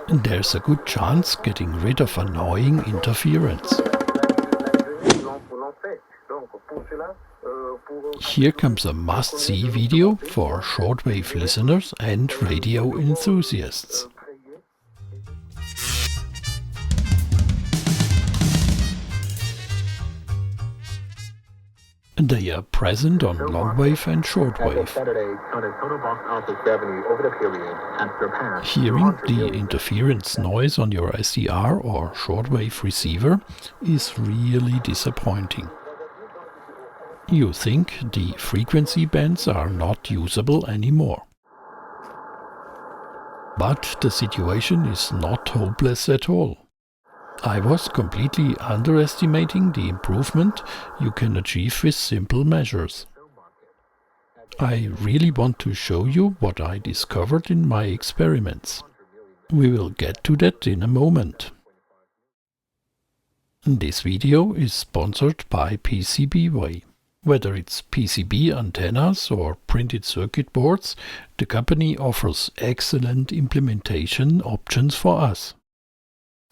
There's a good chance getting rid of annoying interference. Here comes a must-see video for shortwave listeners and radio enthusiasts. They are present on longwave and shortwave. Hearing the interference noise on your SDR or shortwave receiver is really disappointing. You think the frequency bands are not usable anymore. But the situation is not hopeless at all. I was completely underestimating the improvement you can achieve with simple measures. I really want to show you what I discovered in my experiments. We will get to that in a moment. This video is sponsored by PCBWay. Whether it's PCB antennas or printed circuit boards, the company offers excellent implementation options for us.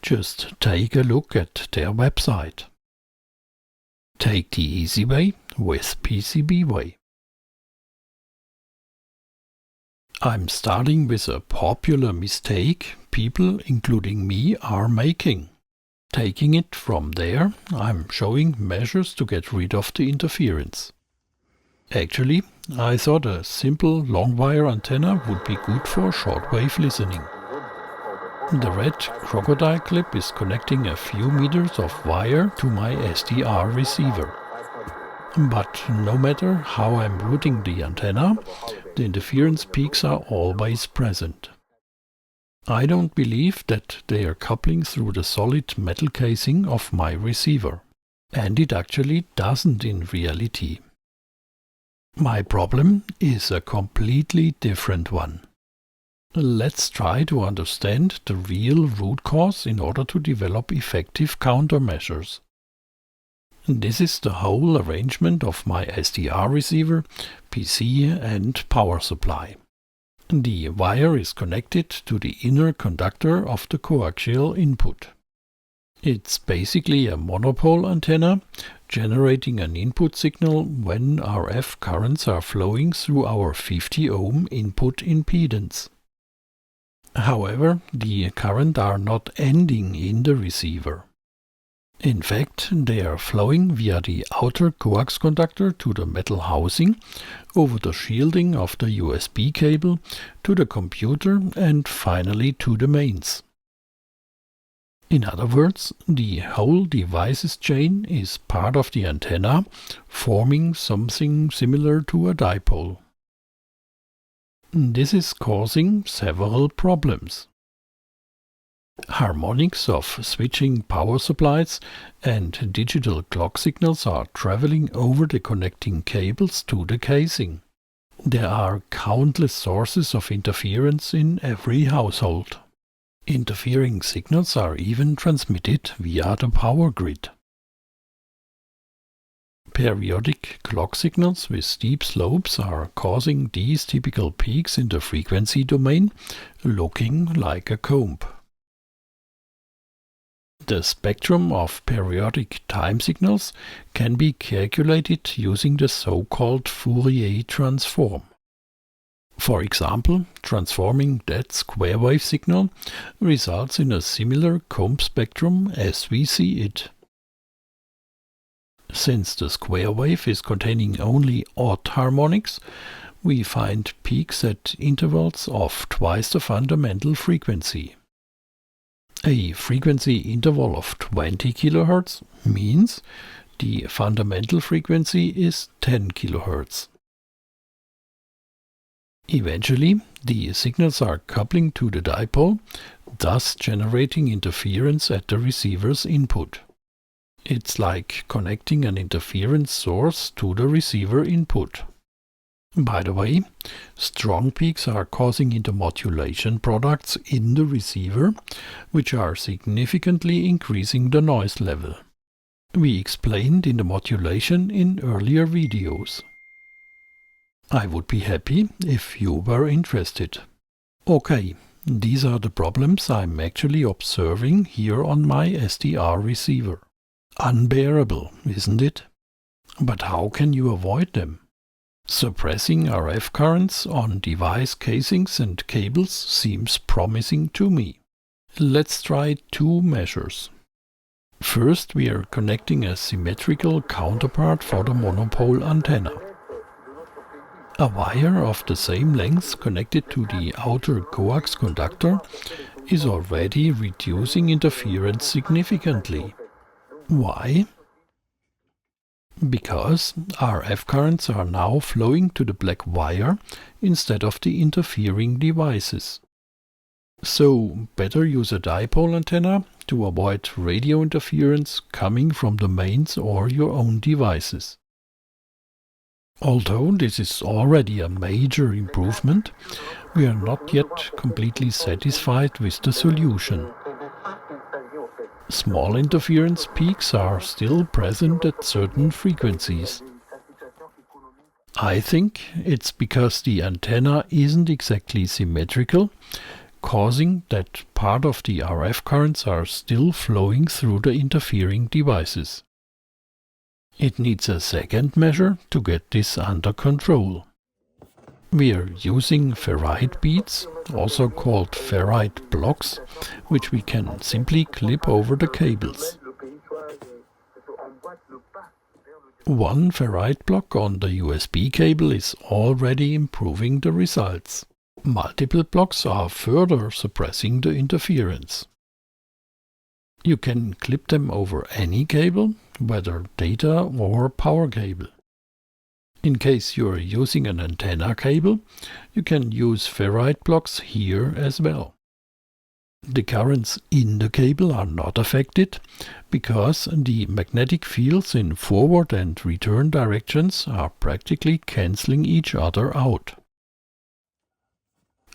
Just take a look at their website. Take the easy way with PCBWay. I'm starting with a popular mistake people, including me, are making. Taking it from there, I'm showing measures to get rid of the interference. Actually, I thought a simple long wire antenna would be good for shortwave listening. The red crocodile clip is connecting a few meters of wire to my SDR receiver. But no matter how I'm routing the antenna, the interference peaks are always present. I don't believe that they are coupling through the solid metal casing of my receiver. And it actually doesn't in reality. My problem is a completely different one. Let's try to understand the real root cause in order to develop effective countermeasures. This is the whole arrangement of my SDR receiver, PC and power supply. The wire is connected to the inner conductor of the coaxial input. It's basically a monopole antenna, generating an input signal when RF currents are flowing through our 50 ohm input impedance. However, the currents are not ending in the receiver. In fact, they are flowing via the outer coax conductor to the metal housing, over the shielding of the USB cable, to the computer and finally to the mains. In other words, the whole device's chain is part of the antenna, forming something similar to a dipole. This is causing several problems. Harmonics of switching power supplies and digital clock signals are traveling over the connecting cables to the casing. There are countless sources of interference in every household. Interfering signals are even transmitted via the power grid. Periodic clock signals with steep slopes are causing these typical peaks in the frequency domain, looking like a comb. The spectrum of periodic time signals can be calculated using the so-called Fourier transform. For example, transforming that square wave signal results in a similar comb spectrum as we see it. Since the square wave is containing only odd harmonics, we find peaks at intervals of twice the fundamental frequency. A frequency interval of 20 kHz means the fundamental frequency is 10 kHz. Eventually, the signals are coupling to the dipole, thus generating interference at the receiver's input. It's like connecting an interference source to the receiver input. By the way, strong peaks are causing intermodulation products in the receiver, which are significantly increasing the noise level. We explained intermodulation in earlier videos. I would be happy if you were interested. Okay, these are the problems I'm actually observing here on my SDR receiver. Unbearable, isn't it? But how can you avoid them? Suppressing RF currents on device casings and cables seems promising to me. Let's try two measures. First, we are connecting a symmetrical counterpart for the monopole antenna. A wire of the same length connected to the outer coax conductor is already reducing interference significantly. Why? Because RF currents are now flowing to the black wire instead of the interfering devices. So, better use a dipole antenna to avoid radio interference coming from the mains or your own devices. Although this is already a major improvement, we are not yet completely satisfied with the solution. Small interference peaks are still present at certain frequencies. I think it's because the antenna isn't exactly symmetrical, causing that part of the RF currents are still flowing through the interfering devices. It needs a second measure to get this under control. We are using Ferrite beads, also called Ferrite blocks, which we can simply clip over the cables. One Ferrite block on the USB cable is already improving the results. Multiple blocks are further suppressing the interference. You can clip them over any cable, whether data or power cable. In case you are using an antenna cable, you can use Ferrite blocks here as well. The currents in the cable are not affected because the magnetic fields in forward and return directions are practically cancelling each other out.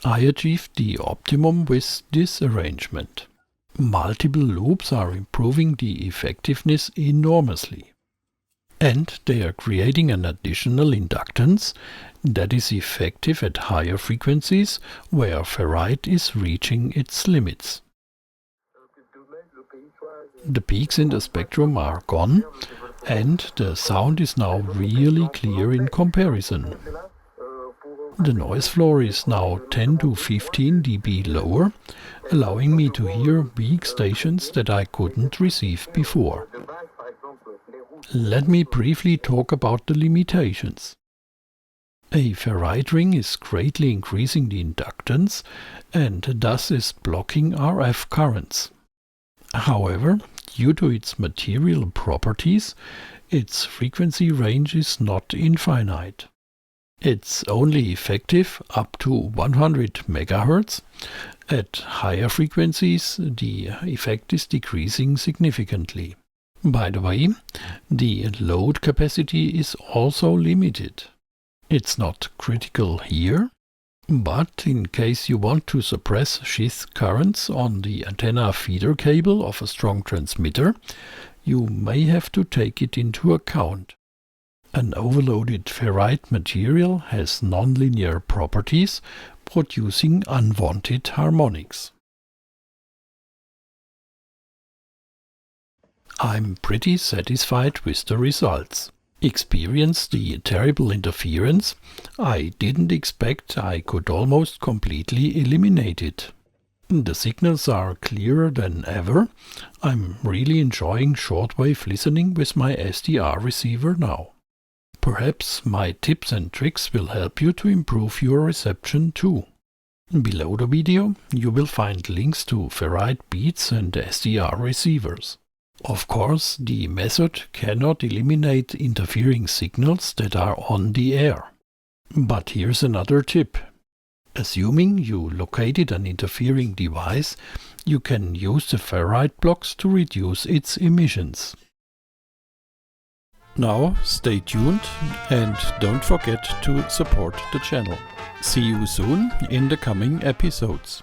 I achieved the optimum with this arrangement. Multiple loops are improving the effectiveness enormously. And they are creating an additional inductance that is effective at higher frequencies where ferrite is reaching its limits. The peaks in the spectrum are gone and the sound is now really clear in comparison. The noise floor is now 10 to 15 dB lower, allowing me to hear weak stations that I couldn't receive before. Let me briefly talk about the limitations. A ferrite ring is greatly increasing the inductance and thus is blocking RF currents. However, due to its material properties, its frequency range is not infinite. It's only effective up to 100 MHz. At higher frequencies, the effect is decreasing significantly. By the way, the load capacity is also limited. It's not critical here, but in case you want to suppress sheath currents on the antenna feeder cable of a strong transmitter, you may have to take it into account. An overloaded ferrite material has nonlinear properties, producing unwanted harmonics. I'm pretty satisfied with the results. Experienced the terrible interference, I didn't expect I could almost completely eliminate it. The signals are clearer than ever. I'm really enjoying shortwave listening with my SDR receiver now. Perhaps my tips and tricks will help you to improve your reception too. Below the video you will find links to Ferrite Beads and SDR receivers. Of course, the method cannot eliminate interfering signals that are on the air. But here's another tip. Assuming you located an interfering device, you can use the ferrite blocks to reduce its emissions. Now stay tuned and don't forget to support the channel. See you soon in the coming episodes.